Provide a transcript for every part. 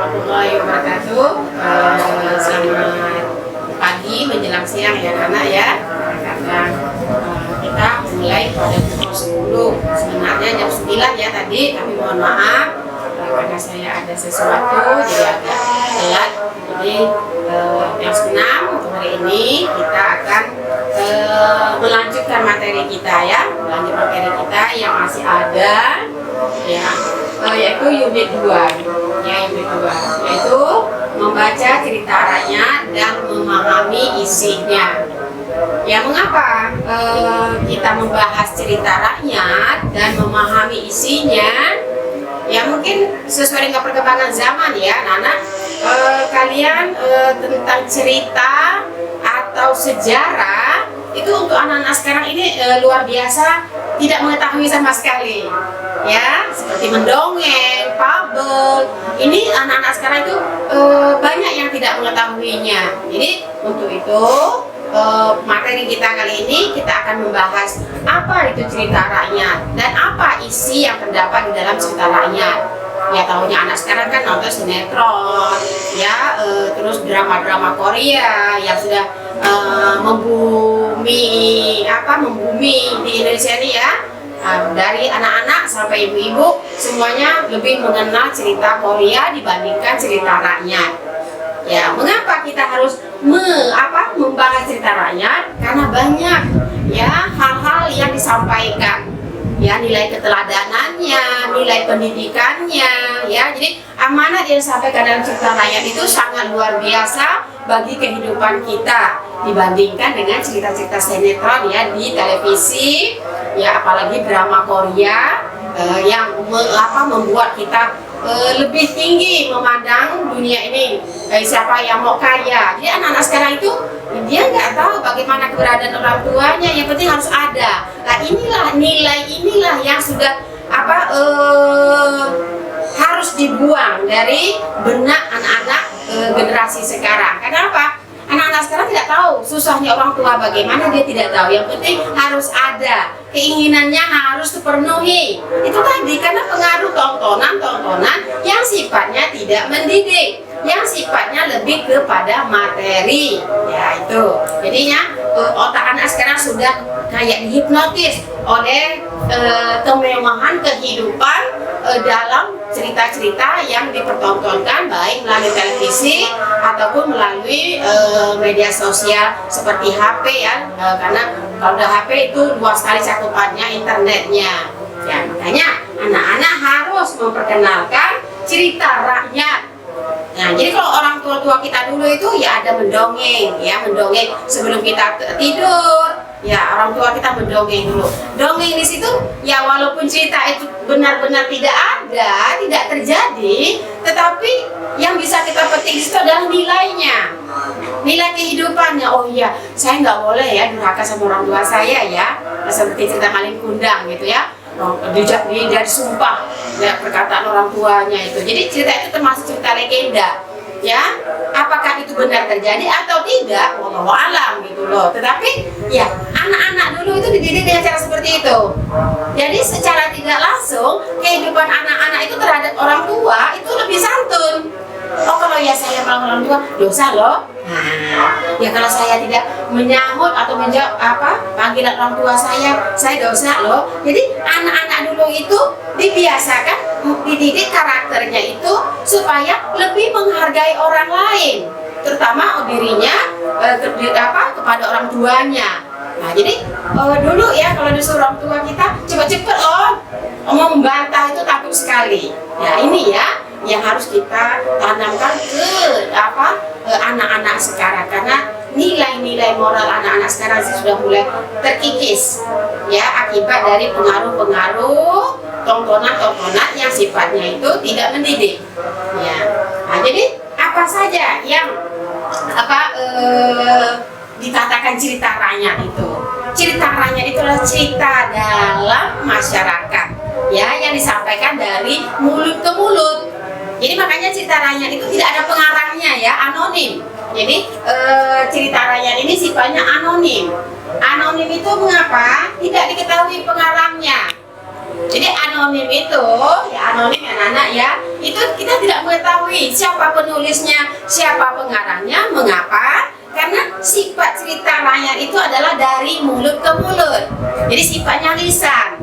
warahmatullahi wabarakatuh. Selamat pagi menjelang siang ya anak ya. Karena kita mulai pada pukul 10. Sebenarnya jam 9 ya tadi, tapi mohon maaf karena saya ada sesuatu jadi agak telat. Jadi jam 6 untuk hari ini kita akan melanjutkan materi kita ya, yang masih ada ya, yaitu unit 2 ya, unit 2 yaitu membaca cerita rakyat dan memahami isinya. Ya, mengapa kita membahas cerita rakyat dan memahami isinya? Ya mungkin sesuai dengan perkembangan zaman ya anak-anak, kalian tentang cerita atau sejarah itu untuk anak-anak sekarang ini luar biasa tidak mengetahui sama sekali ya, seperti mendongeng, fabel, ini anak-anak sekarang itu banyak yang tidak mengetahuinya. Jadi untuk itu materi kita kali ini kita akan membahas apa itu cerita rakyat dan apa isi yang terdapat di dalam cerita rakyat. Ya tahunya anak sekarang kan nonton sinetron ya, terus drama-drama Korea yang sudah membumi di Indonesia ini ya. Dari anak-anak sampai ibu-ibu semuanya lebih mengenal cerita Korea dibandingkan cerita rakyat. Ya, mengapa kita harus membahas cerita rakyat? Karena banyak ya hal-hal yang disampaikan. Ya, nilai keteladanannya, nilai pendidikannya, ya. Jadi amanat yang disampaikan dalam cerita rakyat itu sangat luar biasa bagi kehidupan kita dibandingkan dengan cerita-cerita sinetron ya di televisi, ya apalagi drama Korea yang membuat kita lebih tinggi memandang dunia ini, siapa yang mau kaya. Jadi anak-anak sekarang itu dia nggak tahu bagaimana keberadaan orang tuanya, yang penting harus ada. Nah inilah nilai yang sudah harus dibuang dari benak anak-anak generasi sekarang. Kenapa? Anak-anak sekarang tidak tahu susahnya orang tua bagaimana, dia tidak tahu. Yang penting harus ada, keinginannya harus terpenuhi. Itu tadi karena pengaruh tontonan yang sifatnya tidak mendidik, yang sifatnya lebih kepada materi. Ya itu. Jadinya otak anak sekarang sudah kayak dihipnotis oleh kemewahan kehidupan dalam cerita-cerita yang dipertontonkan baik melalui televisi ataupun melalui media sosial seperti HP ya, karena kalau udah HP itu luas sekali cakupannya internetnya ya. Makanya anak-anak harus memperkenalkan cerita rakyat. Nah, jadi kalau orang tua kita dulu itu ya ada mendongeng sebelum kita tidur. Ya, orang tua kita mendongeng dulu. Dongeng di situ ya walaupun cerita itu benar-benar tidak ada, tidak terjadi, tetapi yang bisa kita petik itu adalah nilainya. Nilai kehidupannya. Oh iya, saya nggak boleh ya durhaka sama orang tua saya ya. Seperti cerita Malin Kundang gitu ya. Dia disumpah ya perkataan orang tuanya itu. Jadi cerita itu termasuk cerita legenda. Ya, apakah itu benar terjadi atau tidak? Wallahu alam gitu loh. Tetapi ya anak-anak dulu itu dididik dengan cara seperti itu. Jadi secara tidak langsung kehidupan anak-anak itu terhadap orang tua itu lebih santun. Oh kalau ya saya melawan orang tua dosa loh. Nah, ya kalau saya tidak menyahut atau menjawab panggilan orang tua saya dosa loh. Jadi anak-anak dulu itu dibiasakan, dididik karakternya itu supaya lebih menghargai orang lain, terutama dirinya kepada orang tuanya. Nah jadi dulu ya kalau disuruh orang tua kita cepet-cepet mau membantah itu takut sekali. Ya ini ya yang harus kita tanamkan ke anak-anak sekarang, karena nilai-nilai moral anak-anak sekarang sih sudah mulai terkikis ya akibat dari pengaruh-pengaruh tontonan yang sifatnya itu tidak mendidik ya. Nah jadi apa saja yang dikatakan cerita rakyat itu? Cerita rakyat itu adalah cerita dalam masyarakat ya, yang disampaikan dari mulut ke mulut. Jadi makanya cerita rakyat itu tidak ada pengarangnya ya, anonim. Jadi cerita rakyat ini sifatnya anonim. Anonim itu mengapa? Tidak diketahui pengarangnya. Jadi anonim itu, ya anonim ya anak ya, itu kita tidak mengetahui Tetapi siapa penulisnya, siapa pengarangnya, mengapa? Karena sifat cerita rakyat itu adalah dari mulut ke mulut. Jadi sifatnya lisan.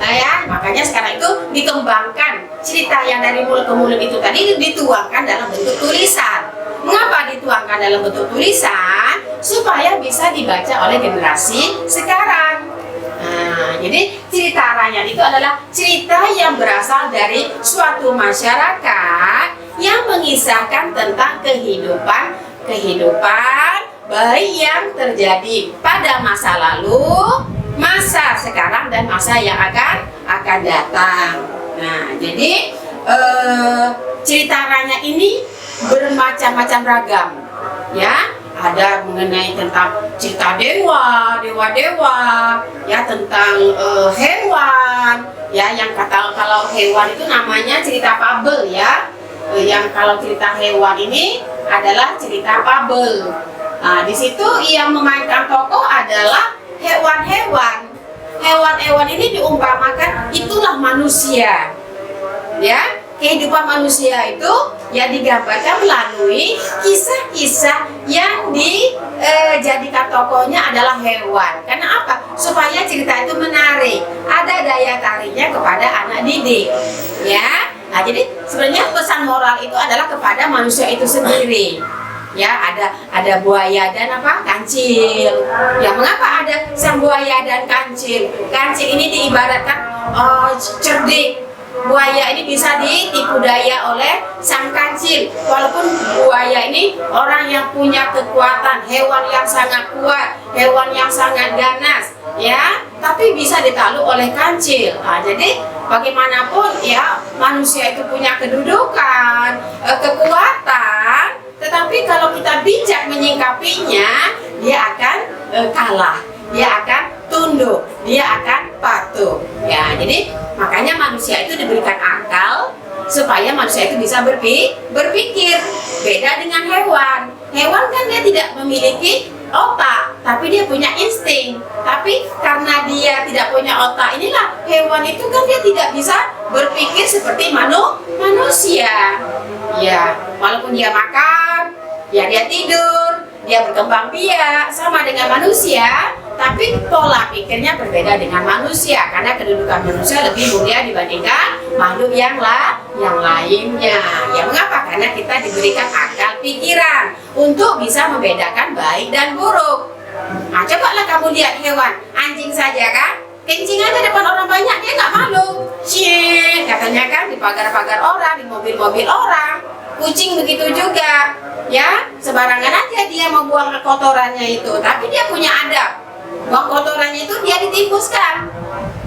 Ya, makanya sekarang itu dikembangkan cerita yang dari mulut ke mulut itu tadi dituangkan dalam bentuk tulisan. Mengapa dituangkan dalam bentuk tulisan? Supaya bisa dibaca oleh generasi sekarang. Nah, jadi cerita rakyat itu adalah cerita yang berasal dari suatu masyarakat yang mengisahkan tentang kehidupan baik yang terjadi pada masa lalu, masa sekarang, dan masa yang akan datang. Nah, jadi cerita rakyat ini bermacam-macam ragam, ya. Ada mengenai tentang cerita dewa, ya, tentang hewan, ya, yang kalau hewan itu namanya cerita fabel, ya. Yang kalau cerita hewan ini adalah cerita fabel. Nah, di situ yang memainkan tokoh adalah hewan-hewan. Hewan-hewan ini diumpamakan itulah manusia, ya. Kehidupan manusia itu ya digambarkan melalui kisah-kisah yang dijadikan tokohnya adalah hewan. Karena apa? Supaya cerita itu menarik, ada daya tariknya kepada anak didik, ya. Nah, jadi sebenarnya pesan moral itu adalah kepada manusia itu sendiri. Ya, ada buaya dan kancil. Ya, mengapa ada sang buaya dan kancil? Kancil ini diibaratkan cerdik. Buaya ini bisa ditipu daya oleh sang kancil. Walaupun buaya ini orang yang punya kekuatan, hewan yang sangat kuat, hewan yang sangat ganas, ya, tapi bisa ditakluk oleh kancil. Nah, jadi bagaimanapun ya manusia itu punya kedudukan, kekuatan, tetapi kalau kita bijak menyingkapinya, dia akan kalah, dia akan tunduk, dia akan patuh. Ya, jadi makanya manusia itu diberikan akal supaya manusia itu bisa berpikir. Beda dengan hewan. Hewan kan dia tidak memiliki otak, tapi dia punya insting. Tapi karena dia tidak punya otak, inilah hewan itu kan dia tidak bisa berpikir seperti manusia. Ya, walaupun dia makan, ya dia tidur, dia berkembang biak sama dengan manusia, tapi pola pikirnya berbeda dengan manusia karena kedudukan manusia lebih mulia dibandingkan makhluk yang lainnya. Ya, mengapa? Karena kita diberikan akal pikiran untuk bisa membedakan baik dan buruk. Nah, cobalah kamu lihat hewan, anjing saja kan, kencing aja depan orang banyak dia nggak malu. Cih, katanya kan di pagar-pagar orang, di mobil-mobil orang. Kucing begitu juga, ya, sebarangan aja dia mau buang kotorannya itu, tapi dia punya adab. Buang kotorannya itu dia ditimbuskan,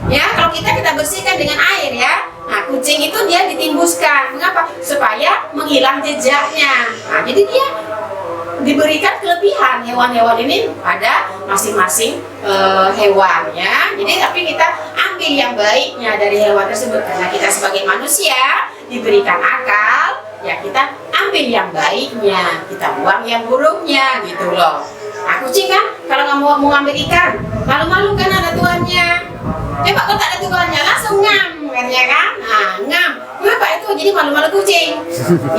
ya. Kalau kita bersihkan dengan air, ya. Nah, kucing itu dia ditimbuskan. Mengapa? Supaya menghilang jejaknya. Nah, jadi dia diberikan kelebihan hewan-hewan ini pada masing-masing hewan, ya. Jadi tapi kita ambil yang baiknya dari hewan tersebut karena kita sebagai manusia diberikan akal, ya kita ambil yang baiknya, kita buang yang buruknya, gitu loh. Nah, kucing kan kalau nggak mau ngambil ikan, malu-malu kan ada tuannya. Coba kalau tak ada tuannya langsung ngam, katanya kan? Nah, ngam. Kenapa itu? Jadi malu-malu kucing.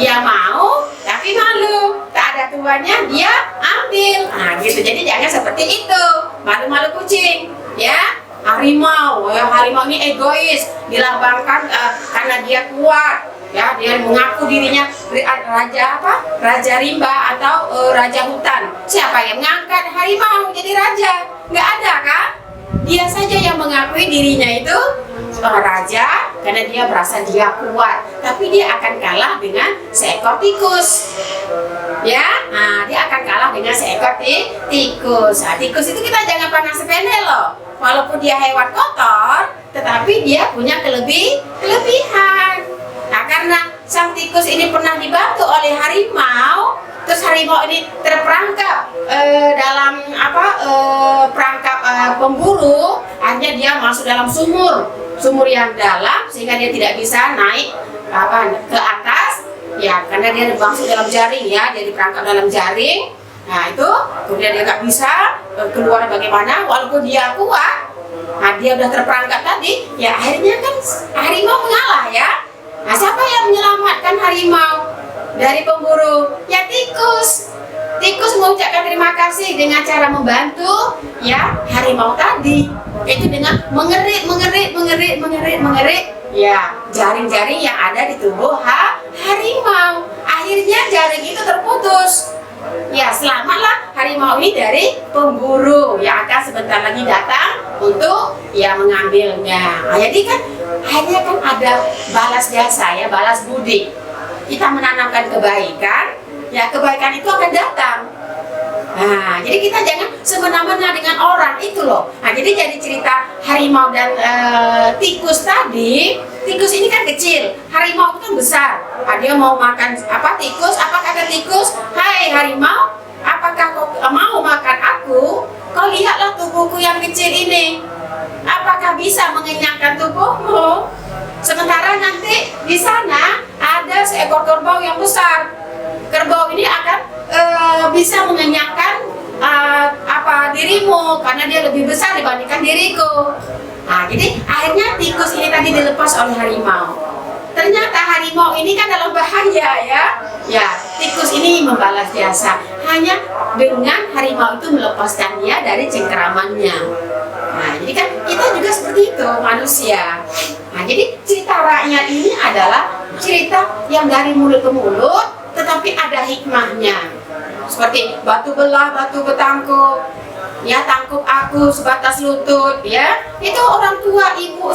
Dia mau, tapi malu. Tak ada tuannya, dia ambil. Nah, gitu. Jadi jangan seperti itu. Malu-malu kucing, ya. Harimau, harimau ini egois, dilambangkan karena dia kuat. Ya, dia mengaku dirinya raja rimba atau raja hutan. Siapa yang mengangkat harimau jadi raja? Nggak ada kan? Dia saja yang mengakui dirinya itu raja karena dia merasa dia kuat. Tapi dia akan kalah dengan seekor tikus. Ya, nah, dia akan kalah dengan seekor tikus. Nah, tikus itu kita jangan pandang sepele loh. Walaupun dia hewan kotor, tetapi dia punya kelebihan. Nah, karena sang tikus ini pernah dibantu oleh harimau, terus harimau ini terperangkap dalam perangkap pemburu, akhirnya dia masuk dalam sumur yang dalam sehingga dia tidak bisa naik ke atas, ya karena dia masuk dalam jaring, ya, dia diperangkap dalam jaring. Nah, itu kemudian dia nggak bisa keluar bagaimana, walaupun dia kuat. Nah, dia udah terperangkap tadi, ya akhirnya kan harimau mengalah, ya. Nah, siapa yang menyelamatkan harimau? dari pemburu? Ya tikus. Tikus mengucapkan terima kasih dengan cara membantu ya harimau tadi. Itu dengan mengerik ya jaring-jaring yang ada di tubuh harimau. Akhirnya jaring itu terputus. Ya, selamatlah harimau ini dari pemburu yang akan sebentar lagi datang untuk ya mengambilnya. Nah, jadi kan akhirnya kan ada balas jasa ya, balas budi. Kita menanamkan kebaikan, ya kebaikan itu akan datang. Nah, jadi kita jangan semena-mena dengan orang itu loh. Nah, jadi cerita harimau dan tikus tadi. Tikus ini kan kecil, harimau itu kan besar. Nah, dia mau makan apa tikus? Apa kata tikus? Hai harimau, apakah kau mau makan aku? Kau lihatlah tubuhku yang kecil ini. Apakah bisa mengenyangkan tubuhmu? Sementara nanti di sana ada seekor kerbau yang besar. Kerbau ini akan bisa mengenyangkan dirimu karena dia lebih besar dibandingkan diriku. Nah, jadi akhirnya tikus ini tadi dilepas oleh harimau. Ternyata harimau ini kan dalam bahaya ya. Ya, tikus ini membalas jasa hanya dengan harimau itu melepaskan dia dari cengkeramannya. Nah, jadi kan kita juga seperti itu manusia. Nah, jadi cerita rakyat ini adalah cerita yang dari mulut ke mulut, tetapi ada hikmahnya. Seperti batu belah, batu bertangkup. Ya, tangkup aku sebatas lutut. Ya, itu orang tua ibu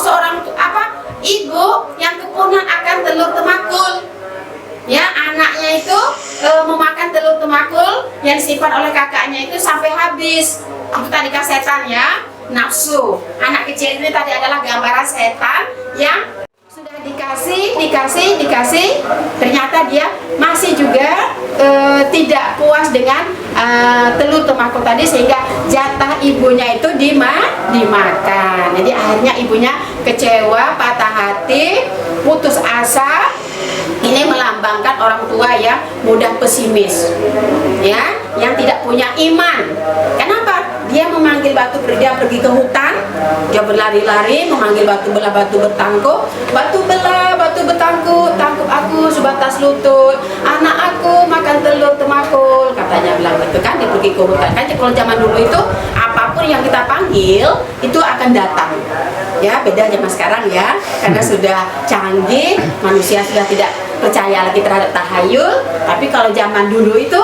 ibu yang kepunan akan telur temakul. Ya, anaknya itu memakan telur temakul yang disimpan oleh kakaknya itu sampai habis. Itu tadi kan setan ya, nafsu. Anak kecil ini tadi adalah gambaran setan yang sudah dikasih, ternyata dia masih juga tidak puas dengan telur temakul tadi, sehingga jatah ibunya itu dimakan. Jadi akhirnya ibunya kecewa, patah hati, putus asa. Ini melambangkan orang tua yang mudah pesimis, ya, yang tidak punya iman. Kenapa? Dia memanggil batu, dia pergi ke hutan, dia berlari-lari, memanggil batu belah, batu bertangkup, batu belah, batu bertangkup, tangkup aku sebatas lutut, anak aku makan telur temakul, katanya bilang gitu kan. Dia pergi ke hutan. Kan kalau zaman dulu itu apapun yang kita panggil itu akan datang. Ya, beda zaman sekarang ya, karena sudah canggih, manusia sudah tidak percaya lagi terhadap tahayul. Tapi kalau zaman dulu itu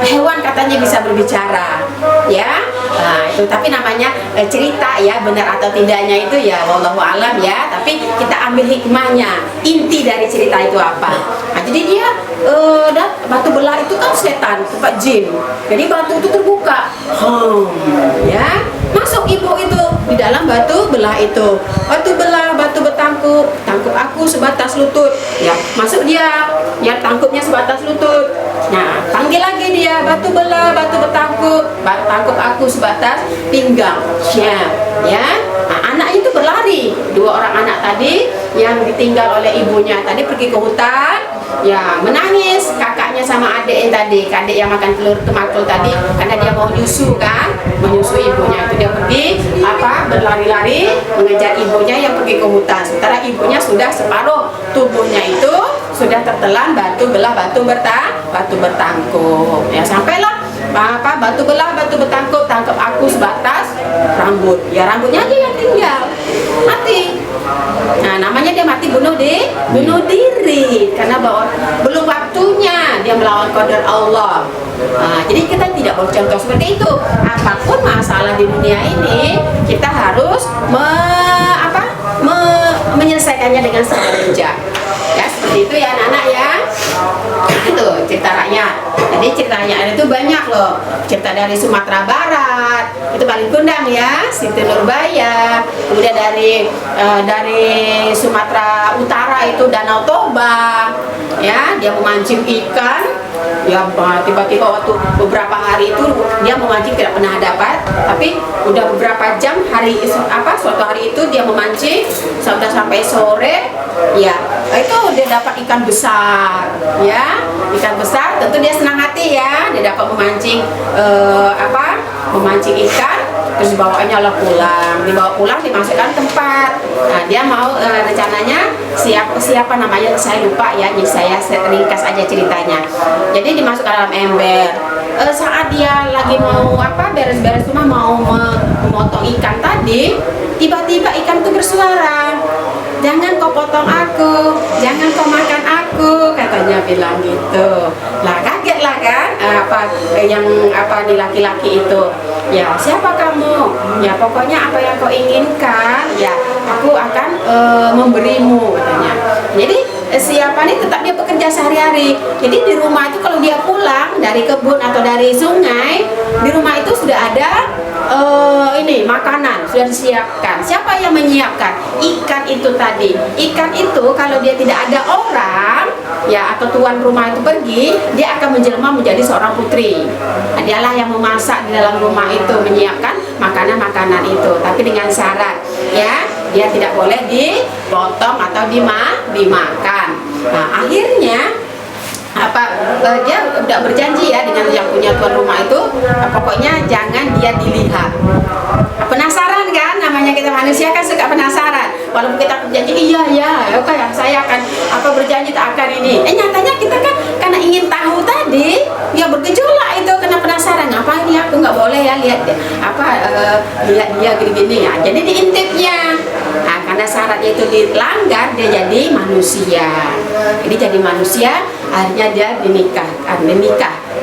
hewan katanya bisa berbicara, ya. Nah, itu tapi namanya cerita ya, benar atau tidaknya itu ya wallahu alam ya. Tapi kita ambil hikmahnya, inti dari cerita itu apa. Nah, jadi dia batu belah itu kan setan, tempat jin. Jadi batu itu terbuka, ya. Masuk ibu itu di dalam batu belah itu. Batu belah, batu bertangkup, tangkup aku sebatas lutut. Ya, masuk dia, ya tangkupnya sebatas lutut. Nah, panggil lagi dia, batu belah, batu bertangkup, tangkup aku sebatas pinggang. Ya. Nah, anaknya itu berlari. Dua orang anak tadi yang ditinggal oleh ibunya tadi pergi ke hutan. Ya, menangis kakaknya sama adik yang tadi, adik yang makan telur temakul tadi, karena dia mau nyusu kan, menyusu ibunya. Itu dia pergi berlari-lari mengejar ibunya yang pergi ke hutan. Sementara ibunya sudah separuh tubuhnya itu sudah tertelan batu belah, batu bertangkup. Ya, sampailah batu belah, batu bertangkup, tangkap aku sebatas rambut. Ya, rambutnya aja yang tinggal, mati. Nah, namanya dia mati bunuh diri karena bahwa belum waktunya dia melawan qadar Allah. Nah, jadi kita tidak boleh contoh seperti itu. Apapun masalah di dunia ini, kita harus menyelesaikannya dengan sabar bijak. Ya, seperti itu ya anak-anak ya. Itu cerita rakyat. Jadi cerita rakyat itu banyak loh. Cerita dari Sumatera Barat itu paling kondang ya, Siti Nurbaya. Kemudian dari Sumatera Utara itu Danau Toba. Ya, dia memancing ikan. Ya, tiba-tiba waktu beberapa hari itu dia memancing tidak pernah dapat, tapi udah beberapa jam suatu hari itu dia memancing sudah sampai sore. Ya, itu dia dapat ikan besar, ya, ikan besar. Tentu dia senang hati ya, dia dapat memancing memancing ikan, terus dibawanya lah pulang, dibawa pulang dimasukkan tempat Nah, dia mau rencananya siapa namanya saya lupa ya, jadi saya ringkas aja ceritanya. Jadi dimasukkan dalam ember. Saat dia lagi mau beres-beres rumah, mau memotong ikan tadi, tiba-tiba ikan itu bersuara, jangan kau potong aku, jangan kau makan aku, katanya bilang gitu. Lah kaget lah kan, di laki-laki itu. Ya, siapa kamu? Ya, pokoknya apa yang kau inginkan, ya aku akan memberimu, katanya. Jadi siapa nih tetap dia bekerja sehari-hari. Jadi di rumah itu kalau dia pulang dari kebun atau dari sungai, di rumah itu sudah ada makanan sudah disiapkan. Siapa yang menyiapkan? Ikan itu tadi. Ikan itu kalau dia tidak ada orang, ya, atau tuan rumah itu pergi, dia akan menjelma menjadi seorang putri. Nah, dialah yang memasak di dalam rumah itu, menyiapkan makanan-makanan itu, tapi dengan syarat, ya, dia tidak boleh dipotong atau dimakan. Nah, akhirnya dia udah berjanji ya dengan yang punya tuan rumah itu, pokoknya jangan dia dilihat. Penasaran kan, namanya kita manusia kan suka penasaran. Walaupun kita berjanji oke, saya akan berjanji tak akan ini. Nyatanya kita kan karena ingin tahu tadi, ya bergejolak itu karena penasaran. Ngapain ya, aku nggak boleh ya lihat dia gini-gini ya. Jadi diintipnya. Nah, karena syaratnya itu dilanggar, dia jadi manusia. Jadi jadi manusia, akhirnya dia dinikah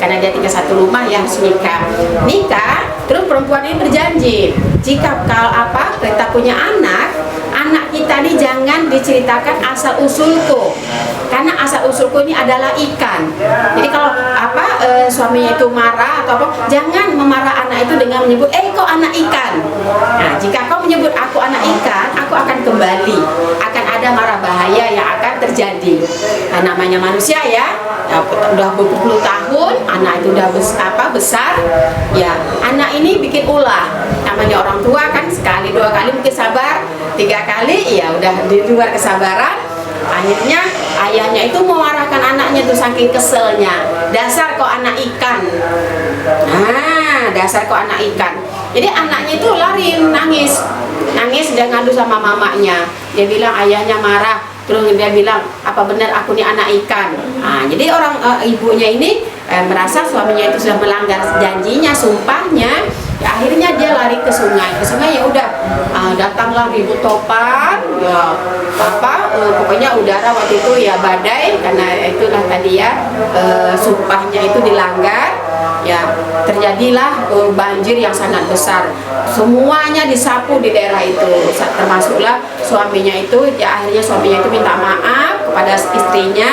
karena dia tinggal satu rumah, yang harus nikah. Terus perempuan ini berjanji, jika kita punya anak kita ini jangan diceritakan asal usulku, karena asal usulku ini adalah ikan. Jadi kalau suaminya itu marah atau jangan memarah anak itu dengan menyebut kau anak ikan. Nah, jika kau menyebut aku anak ikan, aku akan kembali, akan ada mara bahaya yang akan terjadi. Nah, namanya manusia ya, udah berpuluh tahun, anak itu udah besar, ya, anak ini bikin ulah. Namanya orang tua kan, sekali dua kali mungkin sabar, 3 kali ya udah di luar kesabaran. Akhirnya ayahnya itu memarahkan anaknya tuh saking keselnya, dasar kau anak ikan. Nah, dasar kau anak ikan. Jadi anaknya itu lari nangis dan ngadu sama mamanya. Dia bilang ayahnya marah. Terus dia bilang, apa benar aku ini anak ikan? Nah, jadi ibunya ini merasa suaminya itu sudah melanggar janjinya, sumpahnya. Ya, akhirnya dia lari ke sungai. Ke sungai ya udah, datanglah ribut topan. Ya, pokoknya udara waktu itu ya badai, karena itulah tadi ya sumpahnya itu dilanggar. Ya, terjadilah banjir yang sangat besar. Semuanya disapu di daerah itu, termasuklah suaminya itu. Ya, akhirnya suaminya itu minta maaf kepada istrinya.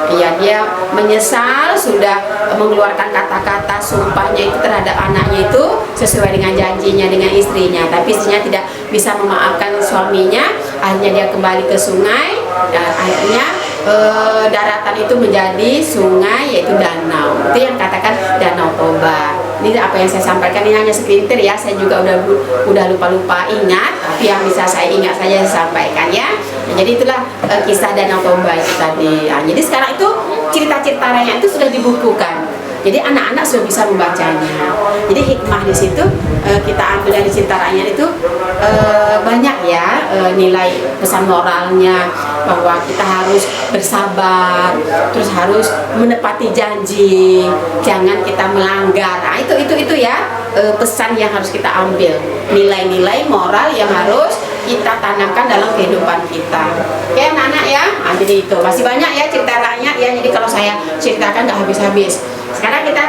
Ya, dia menyesal sudah mengeluarkan kata-kata sumpahnya itu terhadap anaknya itu sesuai dengan janjinya dengan istrinya, tapi istrinya tidak bisa memaafkan suaminya. Akhirnya dia kembali ke sungai, dan akhirnya daratan itu menjadi sungai, yaitu danau. Itu yang katakan Danau Toba. Ini apa yang saya sampaikan ini hanya segelintir ya, saya juga udah lupa ingat, tapi yang bisa saya ingat saja saya sampaikan ya. Nah, jadi itulah kisah Danau Toba itu tadi. Nah, jadi sekarang itu cerita-ceritanya itu sudah dibukukan. Jadi anak-anak sudah bisa membacanya. Jadi hikmah di situ kita ambil dari cerita rakyat itu banyak ya, nilai pesan moralnya, bahwa kita harus bersabar, terus harus menepati janji, jangan kita melanggar. Nah, itu ya pesan yang harus kita ambil, nilai-nilai moral yang harus kita tanamkan dalam kehidupan kita. Oke anak-anak ya. Nah, jadi itu masih banyak ya cerita rakyat ya. Jadi kalau saya ceritakan nggak habis-habis. Sekarang kita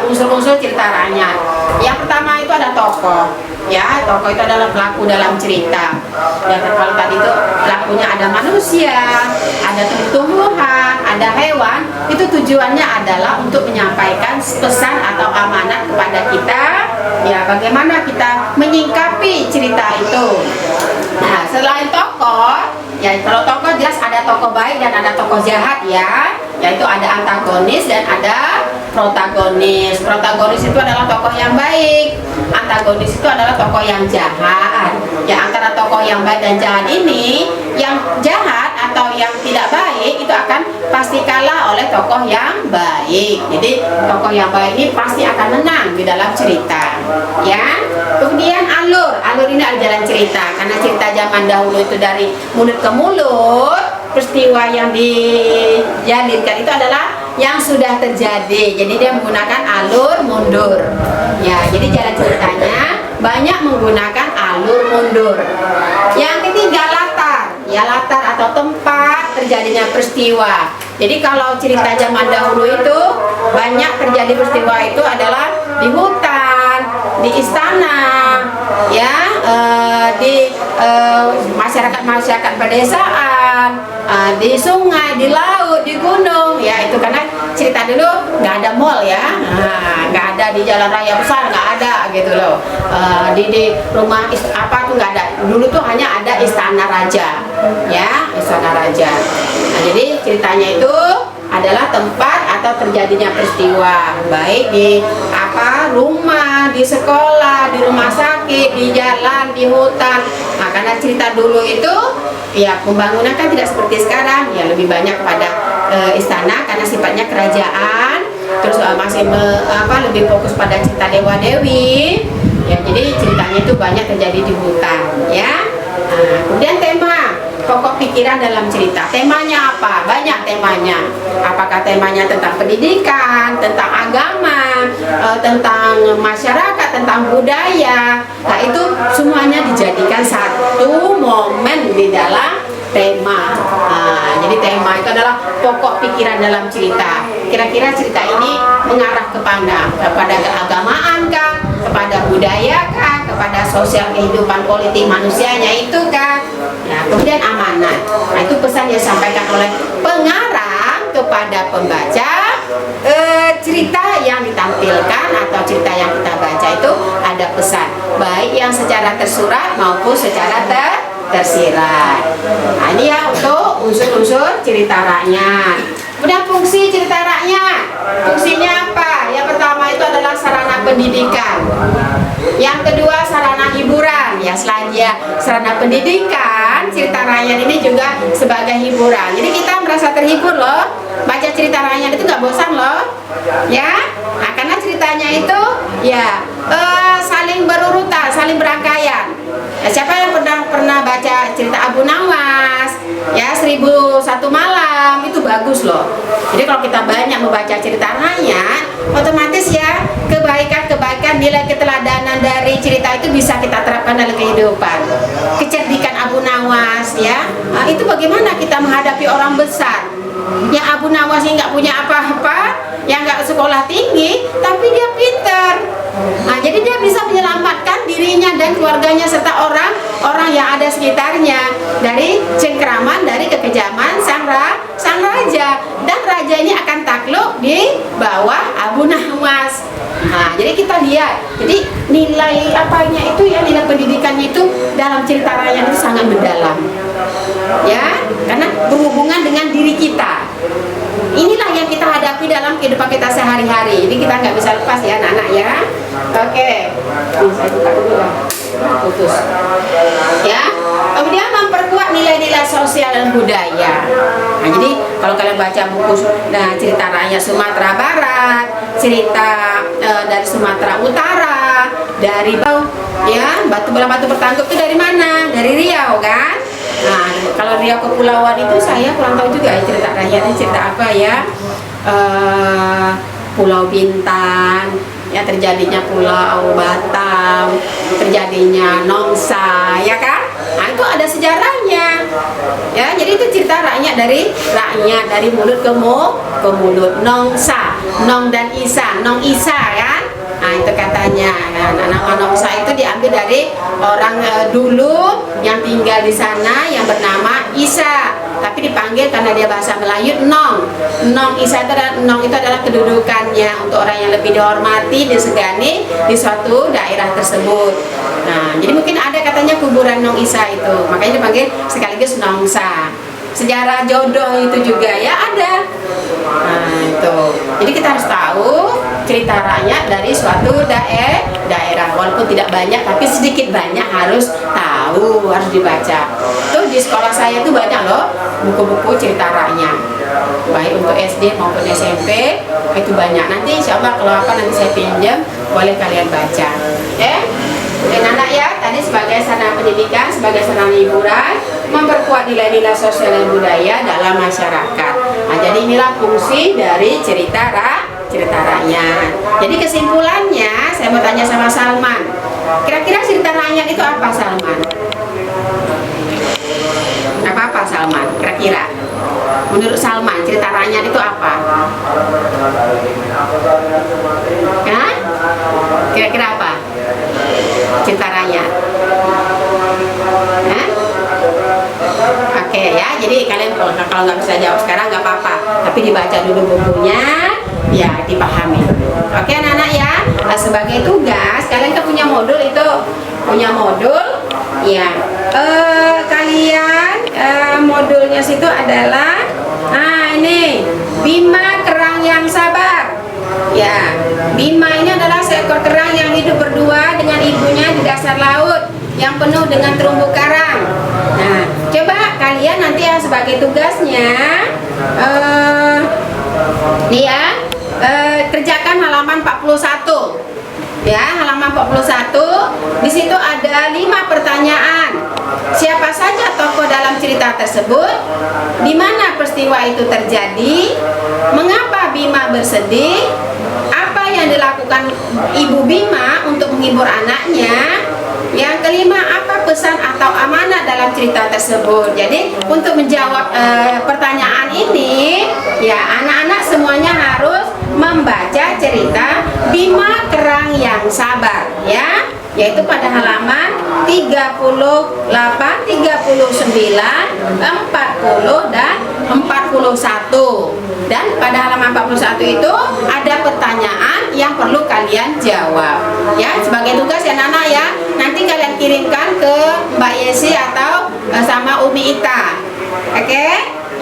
unsur-unsur cerita rakyat. Yang pertama itu ada tokoh. Ya, tokoh itu adalah pelaku dalam cerita. Dan kalau tadi itu pelakunya ada manusia, ada tumbuhan, ada hewan. Itu tujuannya adalah untuk menyampaikan pesan atau amanat kepada kita. Ya, bagaimana kita menyingkapi cerita itu. Nah, selain tokoh, ya kalau tokoh jelas ada tokoh baik dan ada tokoh jahat ya. Yaitu ada antagonis dan ada protagonis. Protagonis itu adalah tokoh yang baik, antagonis itu adalah tokoh yang jahat. Ya, antara tokoh yang baik dan jahat ini, yang jahat atau yang tidak baik itu akan pasti kalah oleh tokoh yang baik. Jadi tokoh yang baik ini pasti akan menang di dalam cerita. Ya. Kemudian Alur ini adalah jalan cerita, karena cerita zaman dahulu itu dari mulut ke mulut. Peristiwa yang dijalinkan itu adalah yang sudah terjadi, jadi dia menggunakan alur mundur ya. Jadi jalan ceritanya banyak menggunakan alur mundur. Yang ketiga, latar ya, latar atau tempat terjadinya peristiwa. Jadi kalau cerita zaman dahulu itu banyak terjadi peristiwa itu adalah di hutan, di istana ya, di masyarakat pedesaan, di sungai, di laut, di gunung ya. Itu karena cerita dulu nggak ada mall ya, nggak ada di jalan raya besar, nggak ada gitu loh. Di rumah apa tuh nggak ada. Dulu tuh hanya ada istana raja ya, istana raja. Nah, jadi ceritanya itu adalah tempat atau terjadinya peristiwa, baik di rumah, di sekolah, di rumah sakit, di jalan, di hutan. Nah, karena cerita dulu itu ya pembangunan kan tidak seperti sekarang ya, lebih banyak pada istana karena sifatnya kerajaan. Terus masih lebih fokus pada cerita dewa dewi ya, jadi ceritanya itu banyak terjadi di hutan ya. Nah, kemudian tema pokok pikiran dalam cerita, temanya apa? Banyak temanya. Apakah temanya tentang pendidikan, tentang agama, tentang masyarakat, tentang budaya? Nah, itu semuanya dijadikan satu momen di dalam tema. Jadi tema itu adalah pokok pikiran dalam cerita. Kira-kira cerita ini mengarah kepada keagamaan kah, kepada budaya kah, kepada sosial kehidupan politik manusianya itu kah? Nah, kemudian amanat. Nah, itu pesan yang disampaikan oleh pengarang kepada pembaca. Cerita yang ditampilkan atau cerita yang kita baca itu ada pesan, baik yang secara tersurat maupun secara tersirat. Nah, ini ya untuk unsur-unsur cerita rakyat. Kemudian fungsi cerita rakyat, fungsinya apa? Yang pertama itu adalah sarana pendidikan. Yang kedua sarana hiburan ya, selanjutnya sarana pendidikan. Cerita rakyat ini juga sebagai hiburan. Jadi kita merasa terhibur loh, baca cerita rakyat itu nggak bosan loh ya. Nah, karena ceritanya itu ya saling berurutan, saling berangkaian. Ya, siapa yang pernah baca cerita Abu Nawas ya, 1001 Malam, itu bagus loh. Jadi kalau kita banyak membaca cerita rakyat, otomatis ya kebaikan-kebaikan, nilai keteladanan dari cerita itu bisa kita terapkan dalam kehidupan. Kecerdikan Abu Nawas ya, itu bagaimana kita menghadapi orang besar. Yang Abu Nawas yang nggak punya apa-apa, yang nggak sekolah tinggi, tapi dia pintar. Nah, jadi dia bisa menyelamatkan dirinya dan keluarganya serta orang yang ada sekitarnya dari cengkraman, dari kekejaman sang raja. Dan raja ini akan takluk di bawah Abu Nawas. Nah, jadi kita lihat, jadi nilai apanya itu ya, nilai pendidikannya itu dalam cerita rakyat itu sangat mendalam ya, karena berhubungan dengan diri kita. Inilah yang kita hadapi dalam kehidupan kita sehari-hari. Jadi kita nggak bisa lepas ya anak-anak ya. Oke, saya buka dulu lah, putus ya. Kemudian memperkuat nilai-nilai sosial dan budaya. Nah, jadi kalau kalian baca buku cerita rakyat Sumatera Barat, cerita dari Sumatera Utara, dari ya, batu bertanggup itu dari mana? Dari Riau kan? Nah, kalau Riau Kepulauan itu saya kurang tahu juga ya, cerita rakyatnya cerita apa ya. Pulau Bintan ya, terjadinya Pulau Batam, terjadinya Nongsa ya kan. Nah, itu ada sejarahnya ya. Jadi itu cerita rakyat dari mulut ke mulut. Nongsa, Nong dan Isa, Nong Isa kan. Nah, itu katanya ya, nama Nongsa itu diambil dari orang dulu yang tinggal di sana yang bernama Isa, tapi dipanggil karena dia bahasa Melayu Nong. Nong Isa itu adalah kedudukannya untuk orang yang lebih dihormati, disegani di suatu daerah tersebut. Nah, jadi mungkin ada katanya kuburan Nong Isa itu, makanya dipanggil sekaligus Nongsa. Sejarah jodoh itu juga ya ada. Nah, itu. Jadi kita harus tahu cerita rakyat dari suatu daerah, walaupun tidak banyak tapi sedikit banyak harus tahu, harus dibaca. Tuh di sekolah saya tuh banyak loh buku-buku cerita rakyat, baik untuk SD maupun SMP itu banyak. Nanti insya Allah kalau nanti saya pinjam boleh kalian baca ya. Dan anak ya. tadi sebagai sarana pendidikan, sebagai sarana hiburan, memperkuat nilai-nilai sosial dan budaya dalam masyarakat. Nah, jadi inilah fungsi dari cerita rakyat. Jadi kesimpulannya, saya mau tanya sama Salman. Kira-kira cerita rakyat itu apa, Salman? Apa Salman? Kira-kira menurut Salman cerita rakyat itu apa? Hah? Kira-kira apa cerita rakyat? Hah? Oke ya, jadi kalian kalau nggak bisa jawab sekarang nggak apa-apa, tapi dibaca dulu bukunya, ya dipahami. Oke anak-anak ya, sebagai tugas kalian kan punya modul itu, ya. Kalian modulnya situ adalah, ini Bima kerang yang sabar. Ya, Bima ini adalah seekor kerang yang hidup berdua dengan ibunya di dasar laut yang penuh dengan terumbu karang. Nah, coba kalian nanti ya sebagai tugasnya, kerjakan halaman 41. Ya, halaman 41. Di situ ada 5 pertanyaan. Siapa saja tokoh dalam cerita tersebut? Di mana peristiwa itu terjadi? Mengapa Bima bersedih? Apa yang dilakukan Ibu Bima untuk menghibur anaknya? Yang kelima, apa pesan atau amanat dalam cerita tersebut? Jadi untuk menjawab pertanyaan ini, ya anak-anak semuanya harus membaca cerita Bima Kerang yang Sabar, ya, yaitu pada halaman 38, 39, 40 dan 41. Dan pada halaman 41 itu ada pertanyaan yang perlu kalian jawab. Ya, sebagai tugas ya Nana ya. Nanti kalian kirimkan ke Mbak Yesi atau sama Umi Ita. Oke?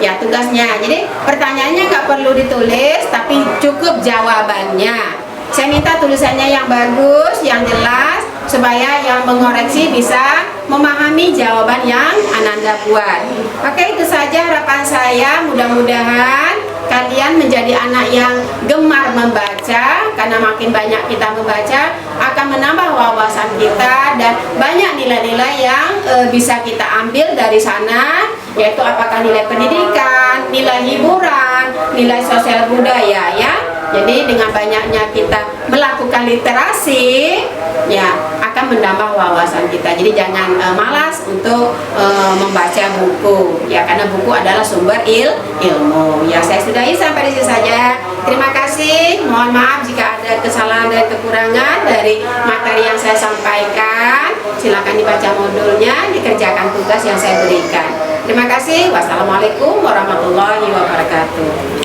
Ya, tugasnya. Jadi pertanyaannya nggak perlu ditulis, tapi cukup jawabannya. Saya minta tulisannya yang bagus, yang jelas, supaya yang mengoreksi bisa memahami jawaban yang Ananda buat. Oke, itu saja harapan saya. Mudah-mudahan kalian menjadi anak yang gemar membaca, karena makin banyak kita membaca akan menambah wawasan kita dan banyak nilai-nilai yang bisa kita ambil dari sana, yaitu apakah nilai pendidikan, nilai hiburan, nilai sosial budaya ya. Jadi dengan banyaknya kita melakukan literasi, ya akan menambah wawasan kita. Jadi jangan malas untuk membaca buku, ya karena buku adalah sumber ilmu. Ya, saya sudahi sampai di sini saja. Terima kasih. Mohon maaf jika ada kesalahan dan kekurangan dari materi yang saya sampaikan. Silakan dibaca modulnya, dikerjakan tugas yang saya berikan. Terima kasih. Wassalamualaikum warahmatullahi wabarakatuh.